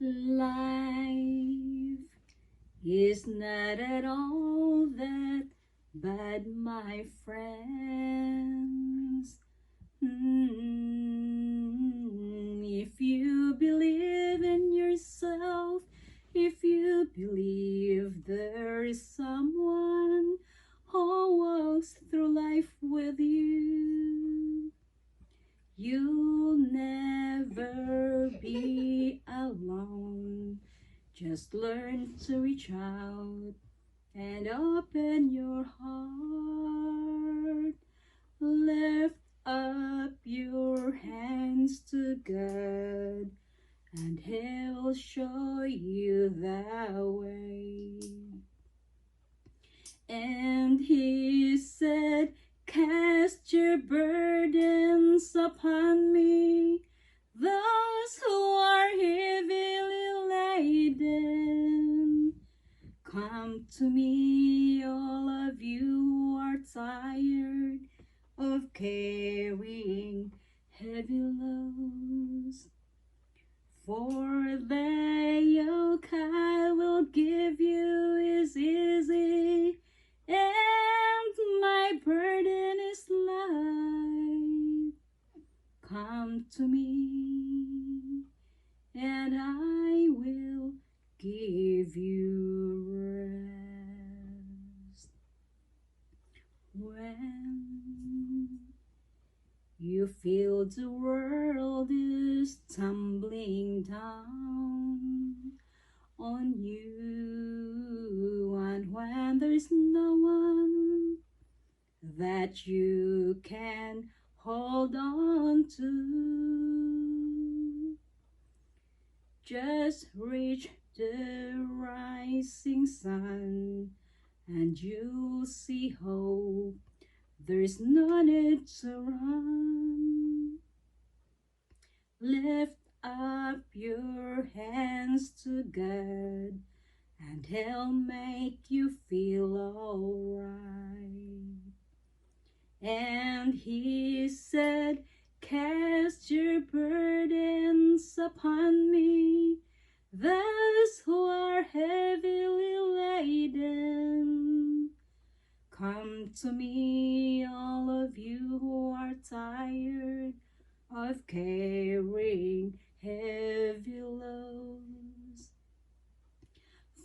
Life is not at all that bad, my friends. If you believe in yourself, if you believe there is someone who walks through life with you, you'll never be alone. Just learn to reach out and open your heart. Lift up your hands to God, and He'll show you the way. And He said, cast your burdens upon me, those who are heavily laden. Come to me, all of you who are tired of carrying heavy loads. For the yoke I will give you is easy, and my burden is light. Come to me, and I will give you rest. When you feel the world is tumbling down on you, and when there's no one that you can hold on to, just reach the rising sun and you'll see hope. There's no need to run. Lift up your hands to God, and He'll make you feel alright. And He said, cast your burdens upon me, those who are heavily laden. Come to me, all of you who are tired of carrying heavy loads.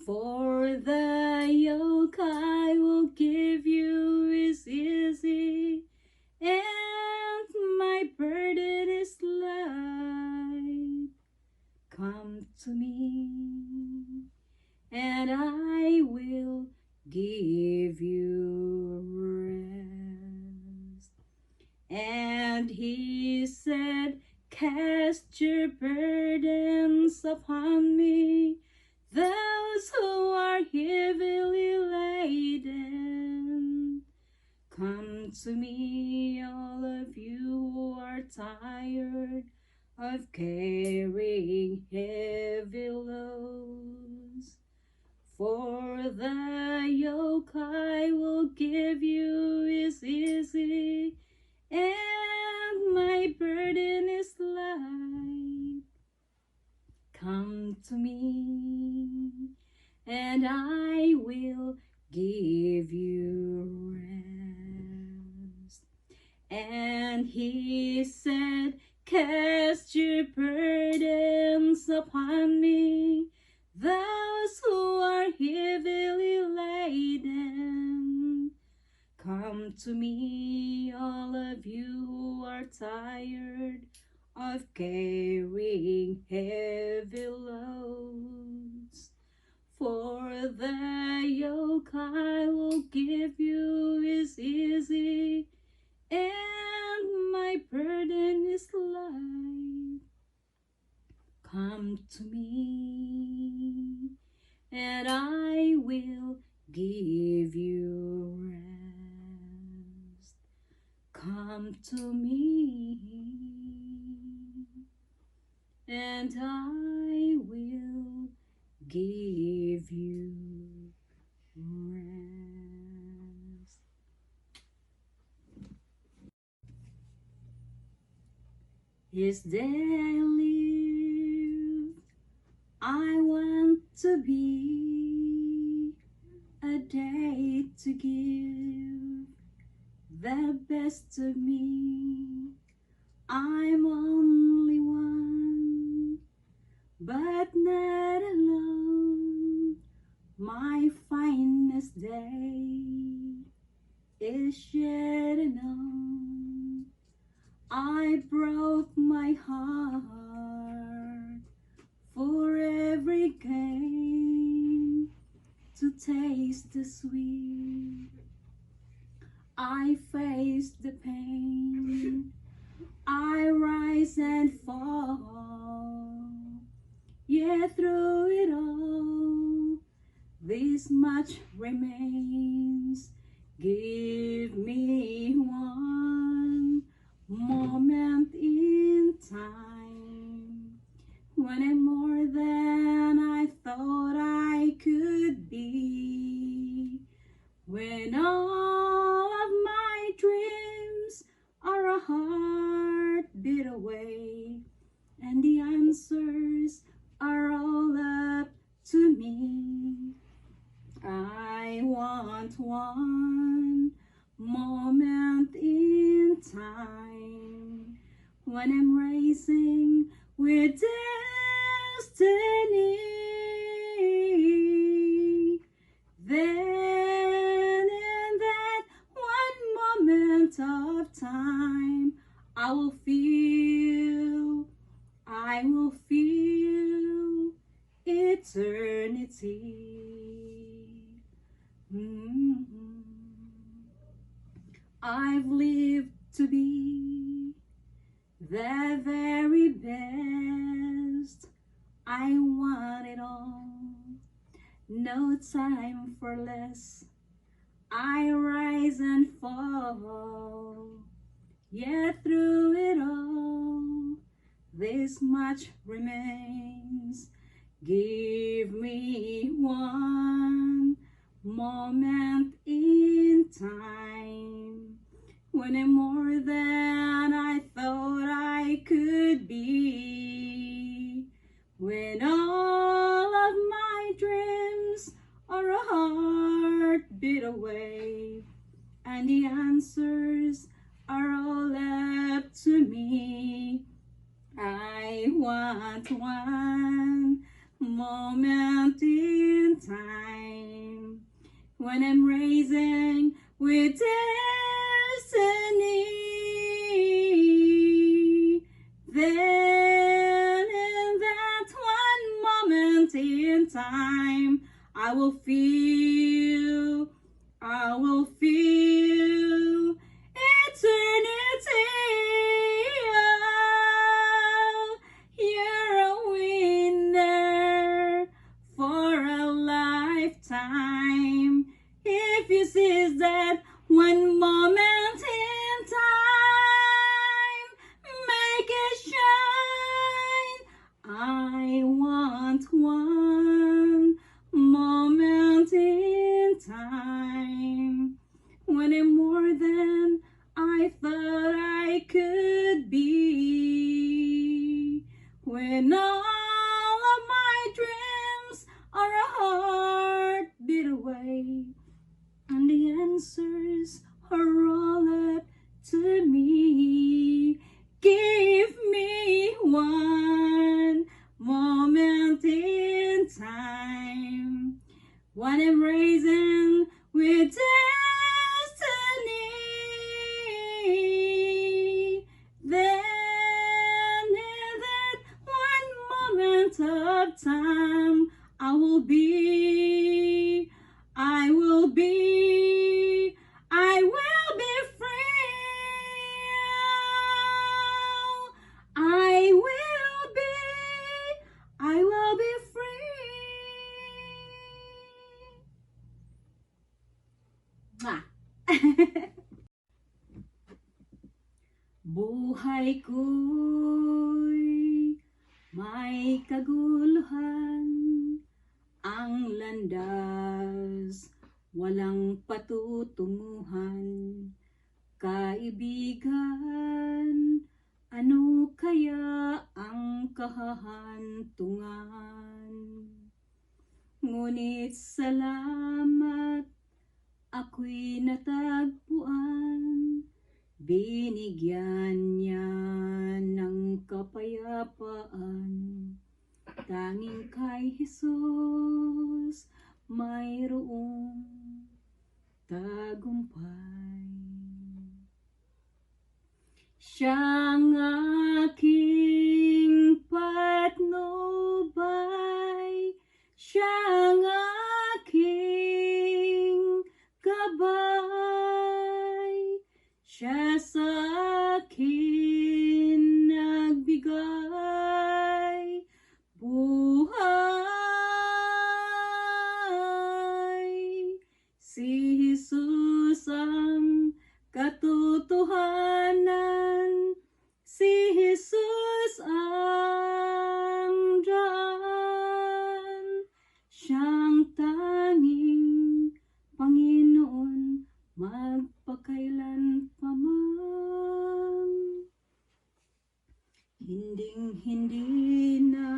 For the yoke I will give you is easy, and my burden is light. Come to me, and I will give you rest. And He said, cast your burdens upon me, those who are heavily laden. Come to me, all of you who are tired of carrying heavy loads. For the yoke I will give you is easy, and my burden is light. Come to me, and I will give you rest. And He said, cast your burdens upon me, those who are heavily laden. Come to me, all of you who are tired of carrying heavy loads. For the yoke I will give you is easy, and my burden is light. Come to me, and I will give you rest. Come to me, and I will give you rest. This day I live, to be a day to give the best of me. I'm only one, but not alone. My finest day is yet unknown. I broke my heart for every gain to taste the sweet. I face the pain, I rise and fall, yet through it all, this much remains. Give me one moment in time when I'm more than I thought I could be, when all of my dreams are a heartbeat away, and the answers are all up to me. I want one moment in time when I'm racing with destiny. Then in that one moment of time, I will feel eternity. I've lived to be the very best. I want it all, no time for less. I rise and fall, yet through it all, this much remains. Give me one moment in time when I'm more than I thought I could be, when all of my dreams are a heartbeat away, and the answers are all up to me. I want one moment in time when I'm racing with destiny. Then in that one moment in time, I will feel eternity. Oh, you're a winner for a lifetime if you seize that one moment in time. Make it shine. I want one moment in time when I'm more than I thought I could be, when all of my dreams are a heartbeat away, and the answers are all up to me. Give me one moment in time when I'm racing with destiny. Then in that one moment of time, I will be free. I will be free. Buhay ko'y may kaguluhan, ang landas walang patutunguhan. Kaibigan, ano kaya ang kahahantungan? Ngunit salamat, ako'y natagpuan. Binigyan niya ng kapayapaan. Tanging kay Jesus mayroong tagumpay. Siyang aking patnubay, siyang aking gabay, siya sa akin nagbigay buhay. Si Jesus ang katotohanan, si Jesus ang daan, siyang tanging Panginoon magpakailanpaman. Hinding-hindi na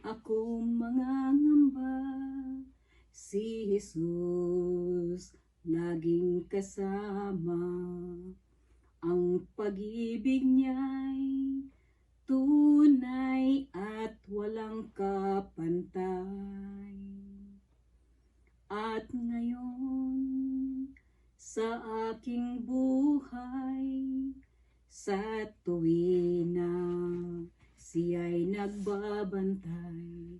ako mangangamba, si Jesus laging kasama. Ang pag-ibig niya'y tunay at walang kapantay. At ngayon sa aking buhay, sa tuwin na siya'y nagbabantay,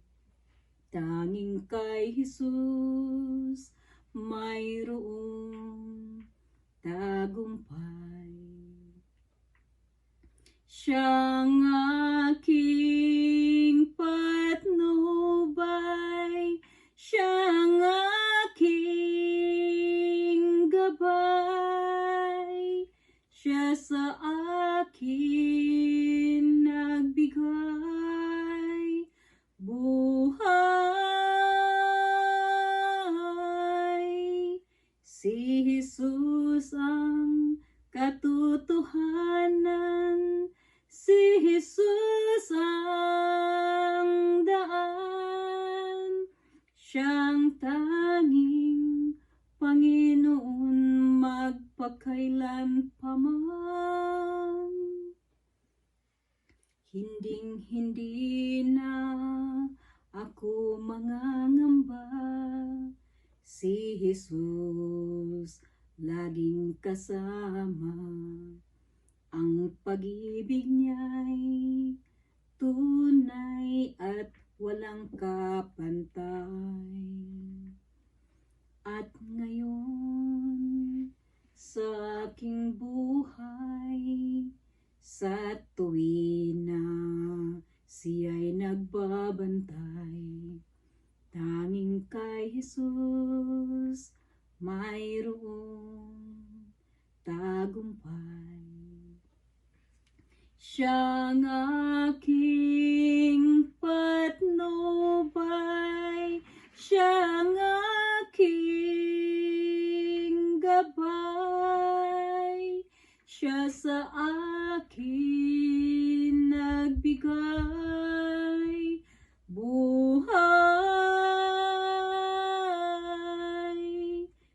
tanging kay Jesus mayroong tagumpay. Siyang aking patnubay, siyang aking gabay, siya sa akin nagbigay buhay. Si Jesus ang katotohanan, si Jesus ang daan, siyang tanging Panginoon magpakailanpaman. Hinding-hindi na ako mangangamba, si Jesus laging kasama. Ang pag-ibig niya'y tunay at walang kapantay. At ngayon sa aking buhay, sa tuwin na siya'y nagbabantay, tanging kay Jesus mayroong tagumpay. Siyang aking patnubay, siyang aking gabay, siya sa akin nagbigay buhay.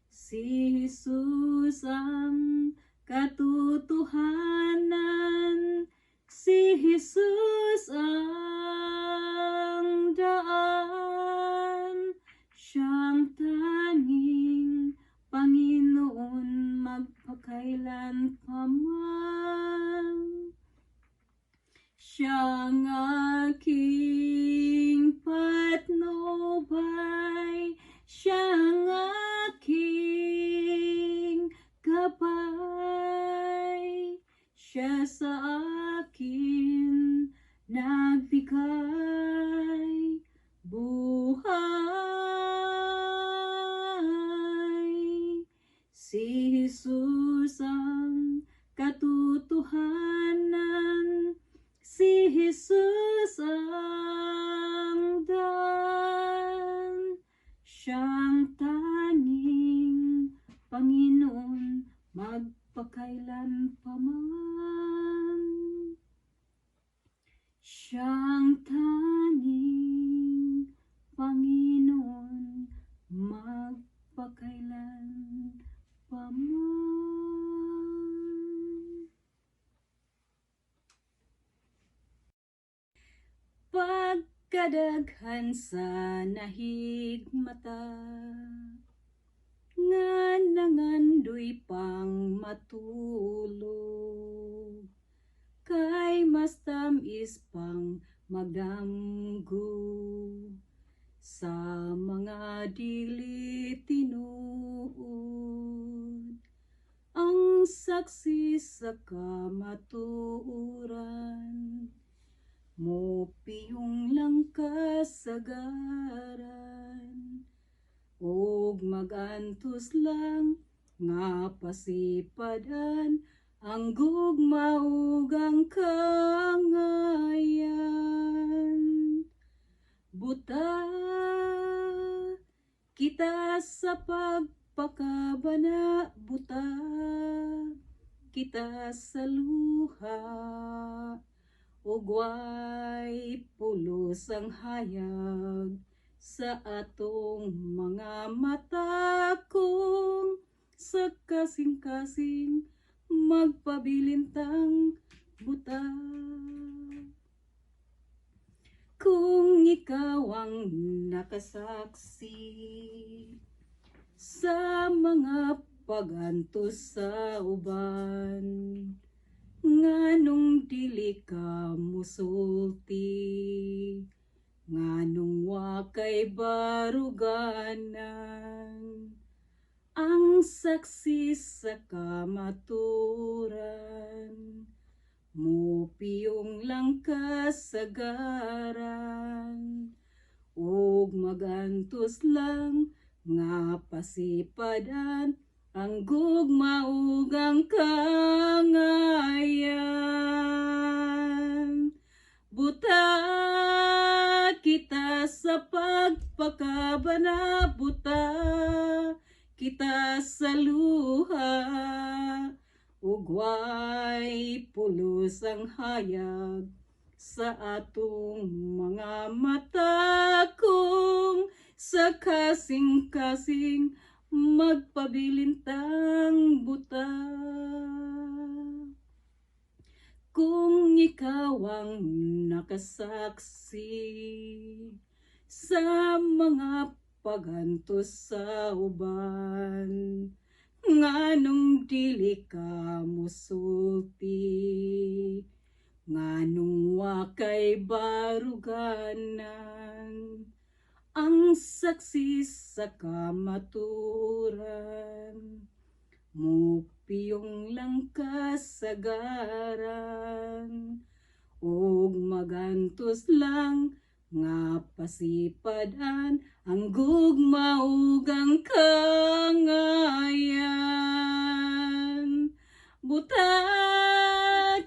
Si Jesus ang katotohanan, si Jesus ang daan, siyang tanging Panginoon magpakailanpaman. Siyang aking patnubay, siyang aking gabay, siya sa akin nagbigay buhay. Si Jesus ang katotohanan, si Jesus ang daan, siyang tanging Panginoon magpakailanpaman. Siyang tanging Panginoon kadaghan sa nahigmata, nga nangandoy pang matulog, kay mas tamis pang magdamgo sa mga dili tinuod. Ang saksi sa kamatuoran, mo piyong lang kasagaran, ug magantos lang nga pasipadan ang gugma ug ang kangayan. Buta kita sa pagpakabana, buta kita sa luha, ug way pulos ang hayag sa atong mga mata, kung sa kasing-kasing magpabilintang buta. Kung ikaw ang nakasaksi sa mga pagantos sa uban, nganong dili ka musulti, nganong wakay baruganan, ang saksi sa kamaturan, mo piyong lang kasagaran, ug magantos lang nga pasipadan ang gugma ug ang kangayan. Buta kita sa pagpakabana, buta kita sa luha, ug way pulos ang hayag sa atong mga mata, kung sa kasing-kasing magpabilintang buta. Kung ikaw ang nakasaksi sa mga pagantos sa uban, nganong dili ka musulti, nganong wakay baruganan, ang saksi sa kamaturan, mo piyong lang kasagaran, ug magantos lang nga pasipadan ang gugma ug ang kangayan. Buta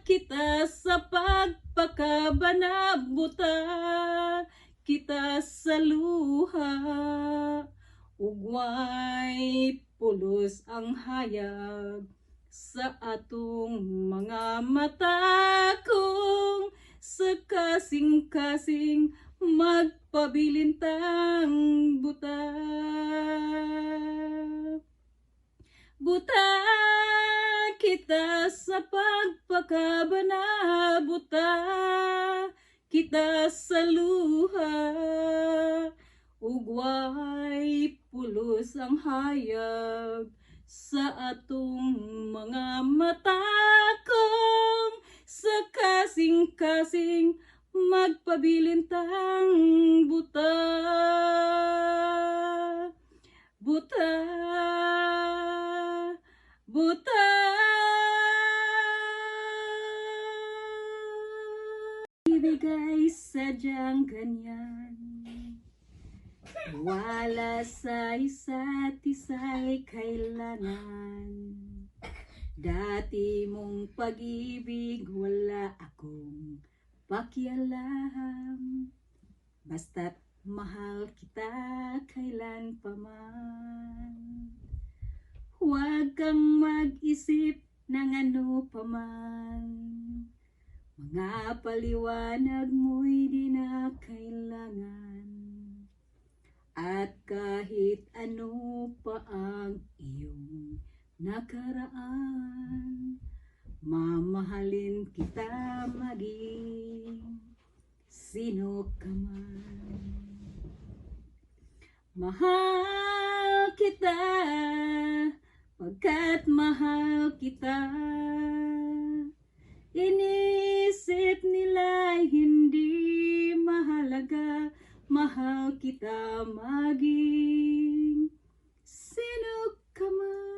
kita sa pagpakabana, buta kita sa luha, ug way pulos ang hayag sa atong mga mata, kung sa kasing-kasing magpabilintang buta. Buta kita sa pagpakabana, buta kita sa luha, ug way pulos ang hayag sa atong mga mata, kung sa kasing-kasing magpabilintang buta. Buta, buta. Ibigay sadyang ganyan, wala sa isa't isa'y kailangan. Dati mong pag-ibig wala akong pakialam, basta't mahal kita kailan pa man. Huwag kang mag-isip ng ano pa man, mga paliwanag mo'y di na kailangan. At kahit ano pa ang iyong nakaraan, mamahalin kita maging sino ka man. Mahal kita, pagkat mahal kita. Inisip nila'y hindi mahalaga, mahal kita maging sino ka man.